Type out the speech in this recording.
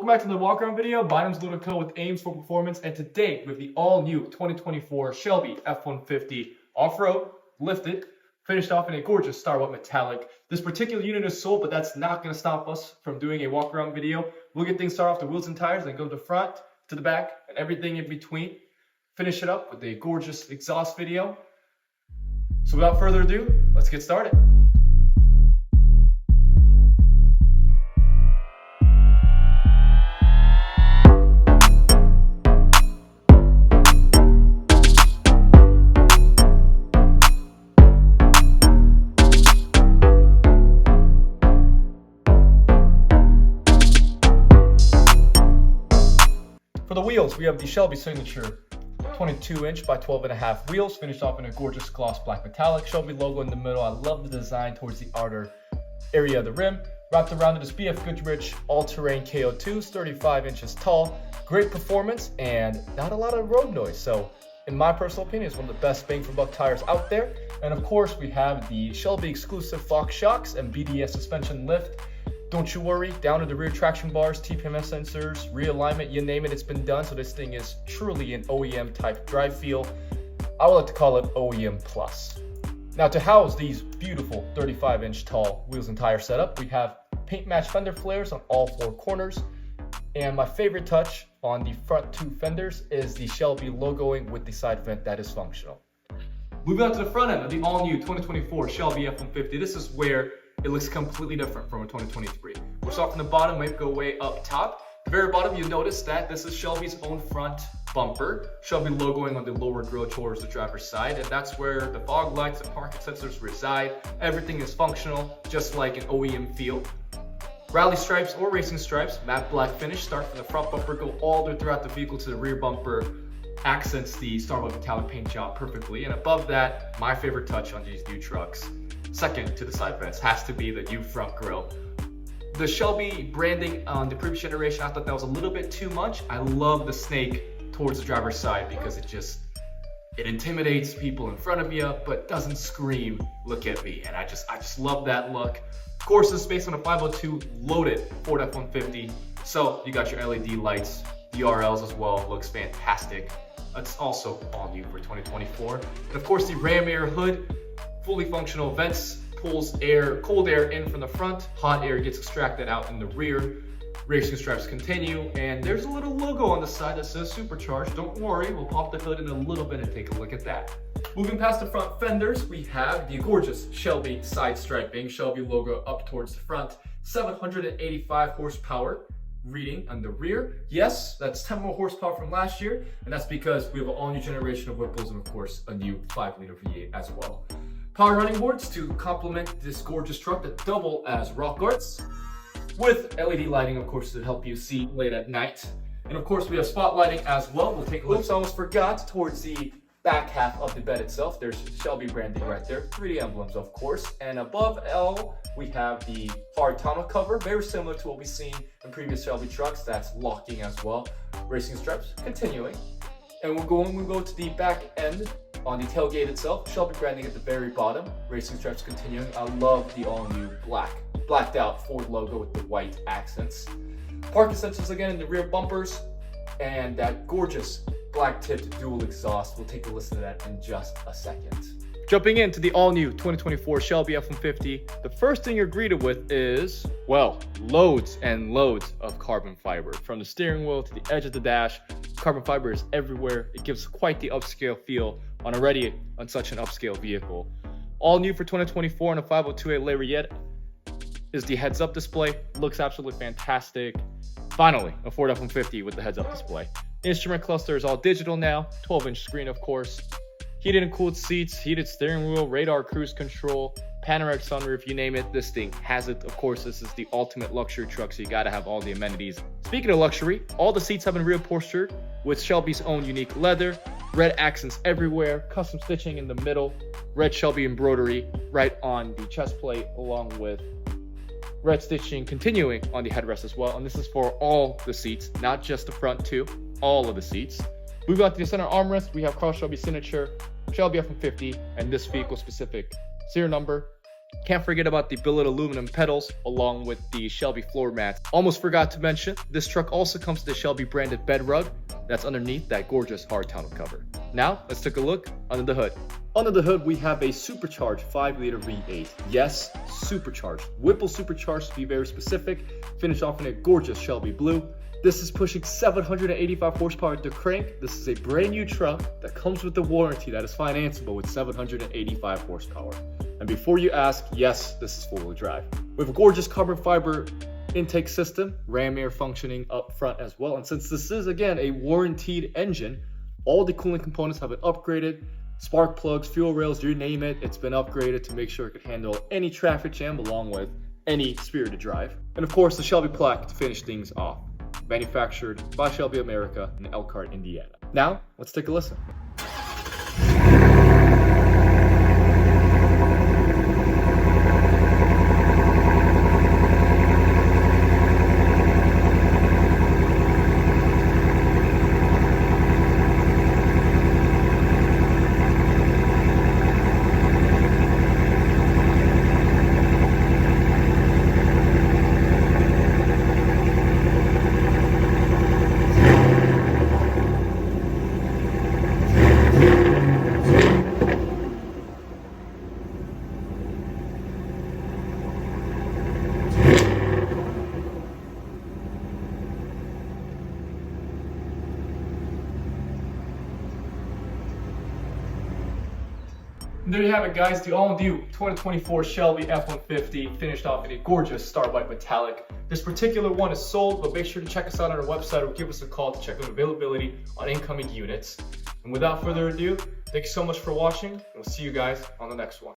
Welcome back to the Walkaround video. My name is 𝗦𝗵𝗶𝗹𝗆 with Ames for Performance, and today with the all-new 2024 Shelby F-150 Off-Road Lifted, finished off in a gorgeous 𝗨𝗏𝗏𝗏 metallic. This particular unit is sold, but that's not going to stop us from doing a walk-around video. We'll get things started off the wheels and tires, then go to the front, to the back, and everything in between. Finish it up with a gorgeous exhaust video. So without further ado, let's get started. For the wheels, we have the Shelby Signature 22-inch by 12.5 wheels, finished off in a gorgeous gloss black metallic. Shelby logo in the middle. I love the design towards the outer area of the rim. Wrapped around it is 𝗨𝗏𝗏𝗏𝗏 all-terrain KO2s, 35 inches tall. Great performance and not a lot of road noise. So, in my personal opinion, it's one of the best bang for buck tires out there. And of course, we have the Shelby exclusive Fox shocks and BDS suspension lift. Don't you worry, down to the rear traction bars, TPMS sensors, realignment, you name it, it's been done. So this thing is truly an OEM type drive feel. I would like to call it OEM plus. Now to house these beautiful 35-inch tall wheels and tire setup, we have paint match fender flares on all four corners. And my favorite touch on the front two fenders is the Shelby logoing with the side vent that is functional. Moving on to the front end of the all-new 2024 Shelby F-150, this is where it looks completely different from a 2023. We'll start from the bottom, might go way up top. The very bottom, you'll notice that this is Shelby's own front bumper. Shelby logoing on the lower grille towards the driver's side, and that's where the fog lights and parking sensors reside. Everything is functional, just like an OEM feel. Rally stripes or racing stripes, matte black finish, start from the front bumper, go all the way throughout the vehicle to the rear bumper, accents the 𝗨𝗏𝗏𝗏𝗏 metallic paint job perfectly. And above that, my favorite touch on these new trucks, second to the side vents, has to be the new front grille. The Shelby branding on the previous generation, I thought that was a little bit too much. I love the snake towards the driver's side because it intimidates people in front of you, but doesn't scream, look at me. And I just love that look. Of course, this is based on a 502 loaded Ford F-150. So you got your LED lights, DRLs as well, looks fantastic. It's also all new for 2024. And of course the ram air hood, fully functional vents, pulls air, cold air in from the front, hot air gets extracted out in the rear. Racing stripes continue, and there's a little logo on the side that says Supercharged. Don't worry, we'll pop the hood in a little bit and take a look at that. Moving past the front fenders, we have the gorgeous Shelby side striping, Shelby logo up towards the front, 785 horsepower reading on the rear. Yes, that's 10 more horsepower from last year, and that's because we have an all-new generation of Whipples and of course a new 5-liter V8 as well. Power running boards to complement this gorgeous truck that double as rock guards, with LED lighting, of course, to help you see late at night. And of course, we have spot lighting as well. We'll take a look. Oops, I almost forgot, towards the back half of the bed itself, there's Shelby branding right there, 3D emblems, of course. And above L, we have the hard tonneau cover, very similar to what we've seen in previous Shelby trucks. That's locking as well. Racing stripes continuing. And we go to the back end. On the tailgate itself, Shelby branding at the very bottom, racing stripes continuing. I love the all-new blacked out Ford logo with the white accents. Parking sensors again in the rear bumpers, and that gorgeous black-tipped dual exhaust. We'll take a listen to that in just a second. Jumping into the all-new 2024 Shelby F-150, the first thing you're greeted with is, well, loads and loads of carbon fiber. From the steering wheel to the edge of the dash, carbon fiber is everywhere. It gives quite the upscale feel on such an upscale vehicle. All new for 2024 on a 502A 𝗨𝗏𝗏𝗏𝗏 is the heads-up display. Looks absolutely fantastic. Finally, a Ford F-150 with the heads-up display. Instrument cluster is all digital now, 12-inch screen of course. Heated and cooled seats, heated steering wheel, radar cruise control, panoramic sunroof, you name it, this thing has it. Of course, this is the ultimate luxury truck, so you gotta have all the amenities. Speaking of luxury, all the seats have been reupholstered with Shelby's own unique leather, red accents everywhere, custom stitching in the middle, red Shelby embroidery right on the chest plate, along with red stitching continuing on the headrest as well. And this is for all the seats, not just the front two, all of the seats. Moving on to the center armrest, we have Shelby Signature, Shelby F-150, and this vehicle specific serial number Can't forget about the billet aluminum pedals along with the Shelby floor mats. Almost forgot to mention, this truck also comes with the Shelby branded bed rug that's underneath that gorgeous hardtop cover. Now, let's take a look under the hood. Under the hood, we have a supercharged 5-liter V8. Yes, supercharged. Whipple supercharged to be very specific. Finished off in a gorgeous Shelby blue. This is pushing 785 horsepower to crank. This is a brand new truck that comes with the warranty that is financeable with 785 horsepower. And before you ask, yes, this is four-wheel drive. We have a gorgeous carbon fiber intake system, ram air functioning up front as well. And since this is, again, a warranted engine, all the cooling components have been upgraded. Spark plugs, fuel rails, you name it, it's been upgraded to make sure it could handle any traffic jam along with any spirited drive. And of course, the Shelby plaque to finish things off. Manufactured by Shelby America in Elkhart, Indiana. Now, let's take a listen. And there you have it, guys, the all-new 2024 Shelby F-150 finished off in a gorgeous 𝗨𝗣𝗗𝗍𝗆 metallic. This particular one is sold, but make sure to check us out on our website or give us a call to check out availability on incoming units. And without further ado, thank you so much for watching, and we'll see you guys on the next one.